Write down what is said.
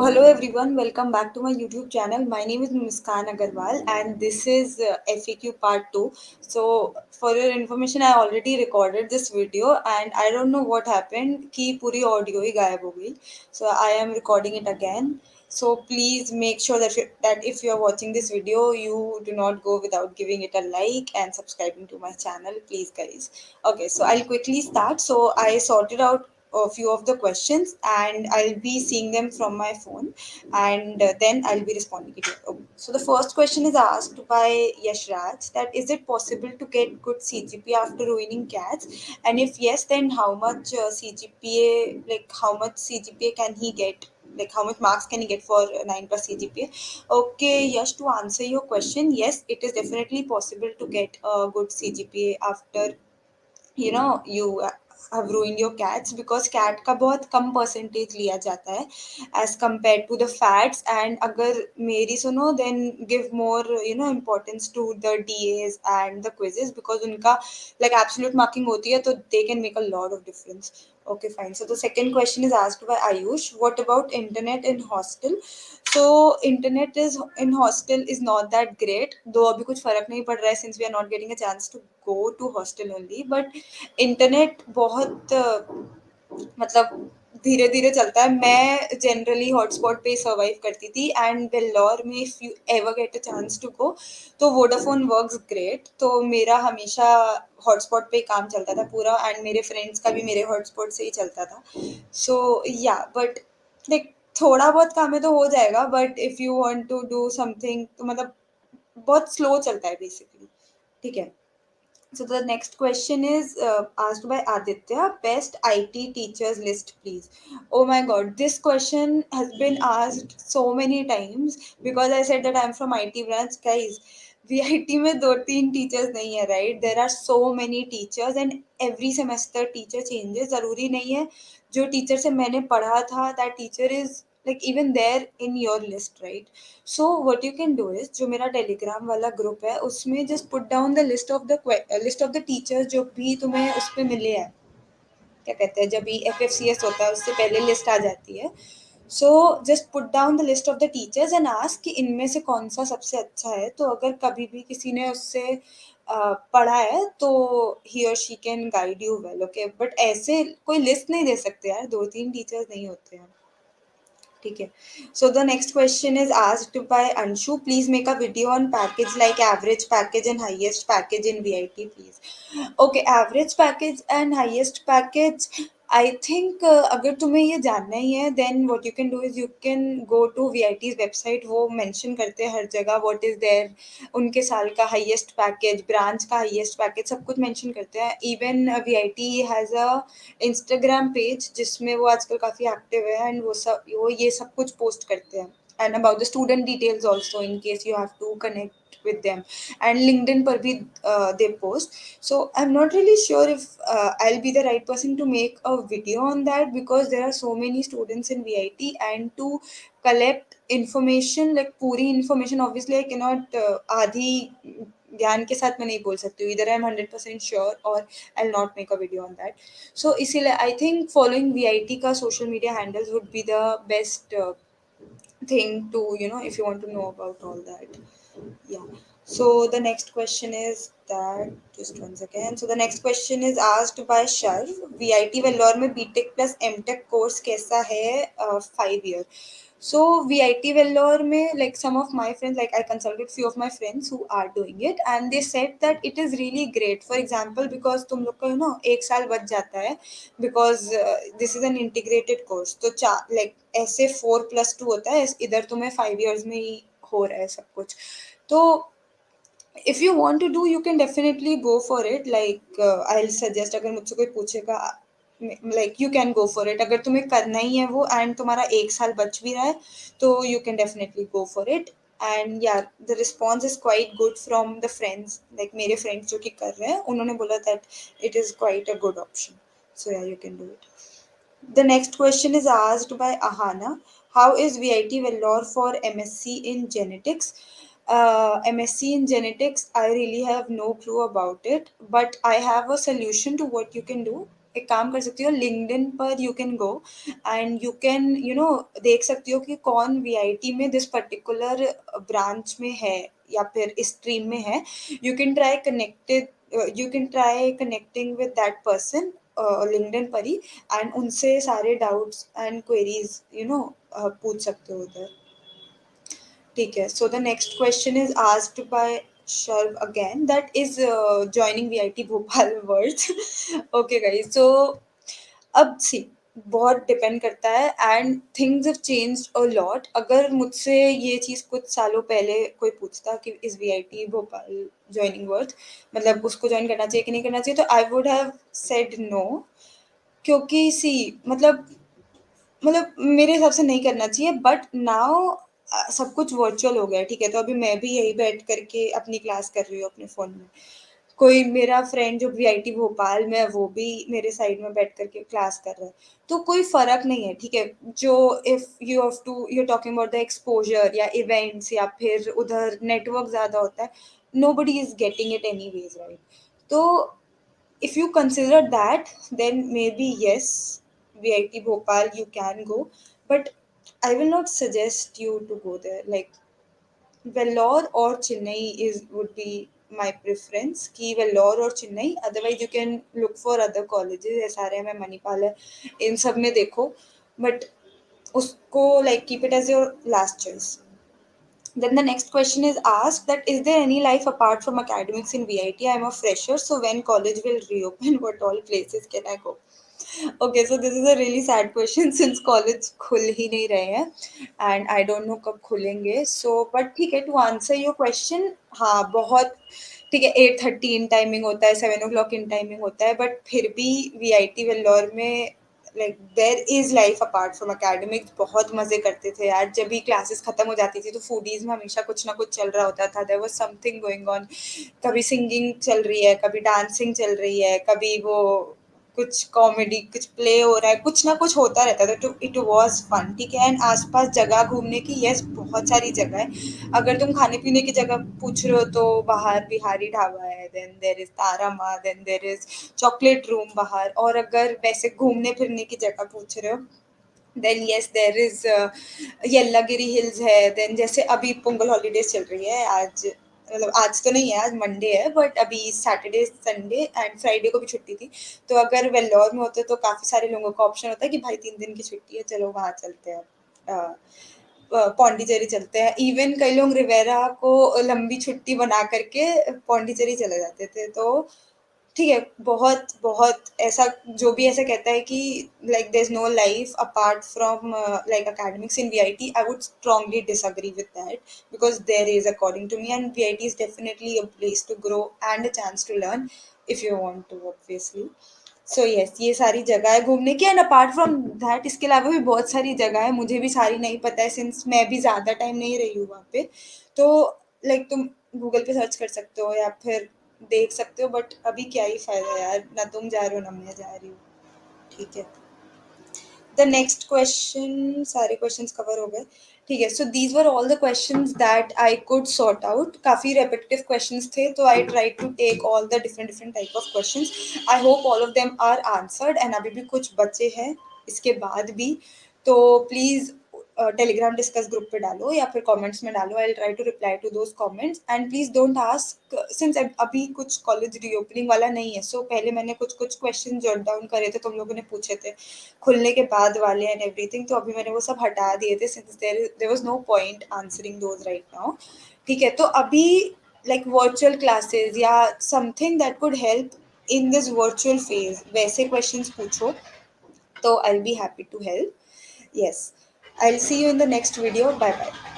hello everyone, welcome back to my YouTube channel. My name is Muskan Agarwal and this is FAQ part 2. So, for your information, I already recorded this video and I don't know what happened कि पूरी audio ही गायब हो गई. So, I am recording it again. So, please make sure that if you are watching this video, you do not go without giving it a like and subscribing to my channel, please, guys. Okay, so I'll quickly start. So, I sorted out a few of the questions and I'll be seeing them from my phone and then I'll be responding to it. Okay. So the first question is asked by Yashraj that is it possible to get good CGPA after ruining cats? And if yes, then how much CGPA, like how much CGPA can he get? Like how much marks can he get for 9 plus CGPA? Okay, Yash, to answer your question, yes, it is definitely possible to get a good CGPA after you have ruined your cats because cat का बहुत कम percentage लिया जाता है as compared to the fats and अगर मेरी सुनो then give more importance to the DAs and the quizzes because उनका like absolute marking होती है तो they can make a lot of difference. Okay, fine. So the second question is asked by Ayush. What about internet in hostel? So internet is in hostel is not that great. Though अभी कुछ फर्क नहीं पड़ रहा है since we are not getting a chance to go to hostel only. But internet बहुत मतलब धीरे धीरे चलता है. मैं जनरली हॉटस्पॉट पे सर्वाइव करती थी एंड वेल्लोर में if you ever get a chance to go तो वोडाफोन वर्क्स ग्रेट. तो मेरा हमेशा हॉटस्पॉट पे काम चलता था पूरा एंड मेरे फ्रेंड्स का भी मेरे हॉटस्पॉट से ही चलता था. सो या बट लाइक थोड़ा बहुत काम है तो हो जाएगा but if you want to do something तो मतलब बहुत स्लो चलता है बेसिकली. ठीक है. So the next question is asked by Aditya. Best IT teachers list, please. Oh my God, this question has been asked so many times because I said that I'm from IT branch, guys. VIT में दो तीन teachers नहीं है, right? There are so many teachers and every semester teacher changes. ज़रूरी नहीं है जो teacher से मैंने पढ़ा था that teacher is like even there in your list, right? So what you can do is जो मेरा टेलीग्राम वाला ग्रुप है उसमें just put down the list of the teachers जो भी तुम्हें उस पे मिले हैं. क्या कहते हैं जब भी FFCS होता है उससे पहले लिस्ट आ जाती है. So just put down the list of the teachers and ask कि इनमें से कौन सा सबसे अच्छा है. तो अगर कभी भी किसी ने उससे पढ़ा है तो ही और she can guide you well. Okay, but ऐसे कोई लिस्ट नहीं दे सकते यार, दो तीन टीचर्स नहीं होते हैं. ठीक है. So the next question is asked by Anshu. Please make a video on package like average package and highest package in VIT please. Okay, average package and highest package I think अगर तुम्हें ये जानना ही है then what you can do is you can go to VIT's website. वो mention करते हैं हर जगह व्हाट इज देयर, उनके साल का हाईएस्ट पैकेज, ब्रांच का हाईएस्ट पैकेज, सब कुछ मेंशन करते हैं. Even VIT has a Instagram page जिसमें वो आजकल काफ़ी एक्टिव है एंड वो ये सब कुछ पोस्ट करते हैं and about the student details also in case you have to connect with them. And LinkedIn पर भी they post. So I'm not really sure if I'll be the right person to make a video on that because there are so many students in VIT and to collect information like पूरी information obviously I cannot आधी ज्ञान के साथ मैं नहीं बोल सकती हूँ. इधर आई एम 100% श्योर और I will not make a video on that. So इसीलिए आई थिंक फॉलोइंग VIT का social media handles would be the best thing to if you want to know about all that. Yeah. So the next question is that just once again. So the next question is asked by Sharv. VIT Vellore में BTech plus MTech course कैसा है 5 year? So VIT Vellore में like some of my friends, like I consulted few of my friends who are doing it and they said that it is really great. For example, because तुम लोग का एक साल बच जाता है because this is an integrated course. तो like ऐसे 4+2 होता है, इधर तुम्हें 5 years में ही हो रहा है सब कुछ. तो if you want to do you can definitely go for it. Like I'll suggest अगर मुझसे कोई पूछेगा like you can go for it. अगर तुम्हें करना ही है वो and तुम्हारा एक साल बच भी रहा है तो you can definitely go for it. And yeah, the response is quite good from the friends. Like मेरे friends जो कि कर रहे हैं उन्होंने बोला that it is quite a good option. So yeah, you can do it. The next question is asked by Ahana. How is VIT Vellore for MSc in genetics? MSc in genetics, I really have no clue about it, but I have a solution to what you can do. एक काम कर सकती हो, LinkedIn पर you can go and you can देख सकती हो कि कौन वीआईटी में दिस पर्टिकुलर ब्रांच में है या फिर इस स्ट्रीम में है। You can try connecting with that person LinkedIn पर ही, एंड उनसे सारे डाउट्स एंड क्वेरीज पूछ सकते हो उधर। ठीक है, so the next question is asked by Sharv again, that is joining VIT Bhopal words. Okay guys, so अब सी बहुत डिपेंड करता है and things have changed a lot. अगर मुझसे ये चीज़ कुछ सालों पहले कोई पूछता कि इस वीआईटी भोपाल जॉइनिंग वर्थ, मतलब उसको ज्वाइन करना चाहिए कि नहीं करना चाहिए, तो I would have said no. क्योंकि सी मतलब मेरे हिसाब से नहीं करना चाहिए, बट नाउ सब कुछ वर्चुअल हो गया है, ठीक है। तो अभी मैं भी यही बैठ करके अपनी क्लास कर रही हूँ अपने फ़ोन में। कोई मेरा फ्रेंड जो वीआईटी भोपाल में है वो भी मेरे साइड में बैठ करके क्लास कर रहा है। तो कोई फ़र्क नहीं है, ठीक है। जो if you talking about the exposure या इवेंट्स या फिर उधर नेटवर्क ज़्यादा होता है, nobody is getting it anyways, right? तो if you consider that, then maybe yes, VIT Bhopal you can go, but I will not suggest you to go there. Like Vellore or Chennai is would be my preference. कि Vellore और Chennai. Otherwise, you can look for other colleges. SRM है, Manipal है, इन सब में देखो. But उसको like keep it as your last choice. Then the next question is asked that is there any life apart from academics in VIT? I am a fresher, so when college will reopen, what all places can I go? Okay, so this is a really sad question since college खुल ही नहीं रहे हैं and I don't know कब खुलेंगे. So but ठीक है, to answer your question, हाँ बहुत ठीक है, 8:30 इन टाइमिंग होता है, 7 o'clock इन टाइमिंग होता है, बट फिर भी वीआईटी वेल्लोर में like there is life apart from academics. बहुत मजे करते थे यार, जब भी क्लासेस खत्म हो जाती थी तो फूडीज में हमेशा कुछ ना कुछ चल रहा होता था, there was something going on. कभी सिंगिंग चल रही है, कभी डांसिंग चल रही है, कभी वो कुछ कॉमेडी कुछ प्ले हो रहा है, कुछ ना कुछ होता रहता था। तो इट वाज फन, ठीक है। एंड आसपास जगह घूमने की, यस बहुत सारी जगह है। अगर तुम खाने पीने की जगह पूछ रहे हो तो बाहर बिहारी ढाबा है, then there is Tara Maa, then there is chocolate room बाहर। और अगर वैसे घूमने फिरने की जगह पूछ रहे हो, then yes there is Yelagiri hills है। देन जैसे अभी पोंगल हॉलीडेज चल रही है, आज मतलब आज तो नहीं है, आज मंडे है, बट अभी सैटरडे संडे एंड फ्राइडे को भी छुट्टी थी। तो अगर वेल्लोर में होते तो काफ़ी सारे लोगों का ऑप्शन होता है कि भाई 3 दिन की छुट्टी है, चलो वहाँ चलते हैं, पौंडीचेरी चलते हैं। इवन कई लोग रिवेरा को लंबी छुट्टी बना करके पौंडीचेरी चले जाते थे। तो ठीक है, बहुत बहुत ऐसा जो भी ऐसा कहता है कि like there is no life apart from like academics in VIT, I would strongly disagree with that, because there is according to me, and VIT is definitely a place to grow and a chance to learn if you want to, obviously. So yes, ये सारी जगह है घूमने की। And apart from that, इसके अलावा भी बहुत सारी जगह है, मुझे भी सारी नहीं पता है सिंस मैं भी ज़्यादा टाइम नहीं रही हूँ वहाँ पे। तो लाइक तुम गूगल पे सर्च कर सकते हो या फिर देख सकते हो, बट अभी क्या ही फ़ायदा यार, ना तुम जा रहे हो ना मैं जा रही हूँ। ठीक है, द नेक्स्ट क्वेश्चन, सारे क्वेश्चंस कवर हो गए, ठीक है। So these were all the questions that I could sort out. काफ़ी रेपिटेटिव क्वेश्चंस थे, तो I try to take all the different different type of questions. I hope all of them are answered, and अभी भी कुछ बचे हैं इसके बाद भी। तो प्लीज़ टेलीग्राम डिस्कस ग्रुप पे डालो या फिर कमेंट्स में डालो, I will try to reply to those comments. And please don't ask since अभी कुछ कॉलेज रीओपनिंग वाला नहीं है, सो पहले मैंने कुछ कुछ क्वेश्चन जॉट डाउन करे थे, तुम लोगों ने पूछे थे खुलने के बाद वाले एंड एवरीथिंग, तो अभी मैंने वो सब हटा दिए थे since there was no point answering those right now. ठीक है, तो अभी लाइक वर्चुअल क्लासेस या something that could help in this virtual phase, वैसे क्वेश्चंस पूछो, तो I will be happy to help. Yes, I'll see you in the next video. Bye bye.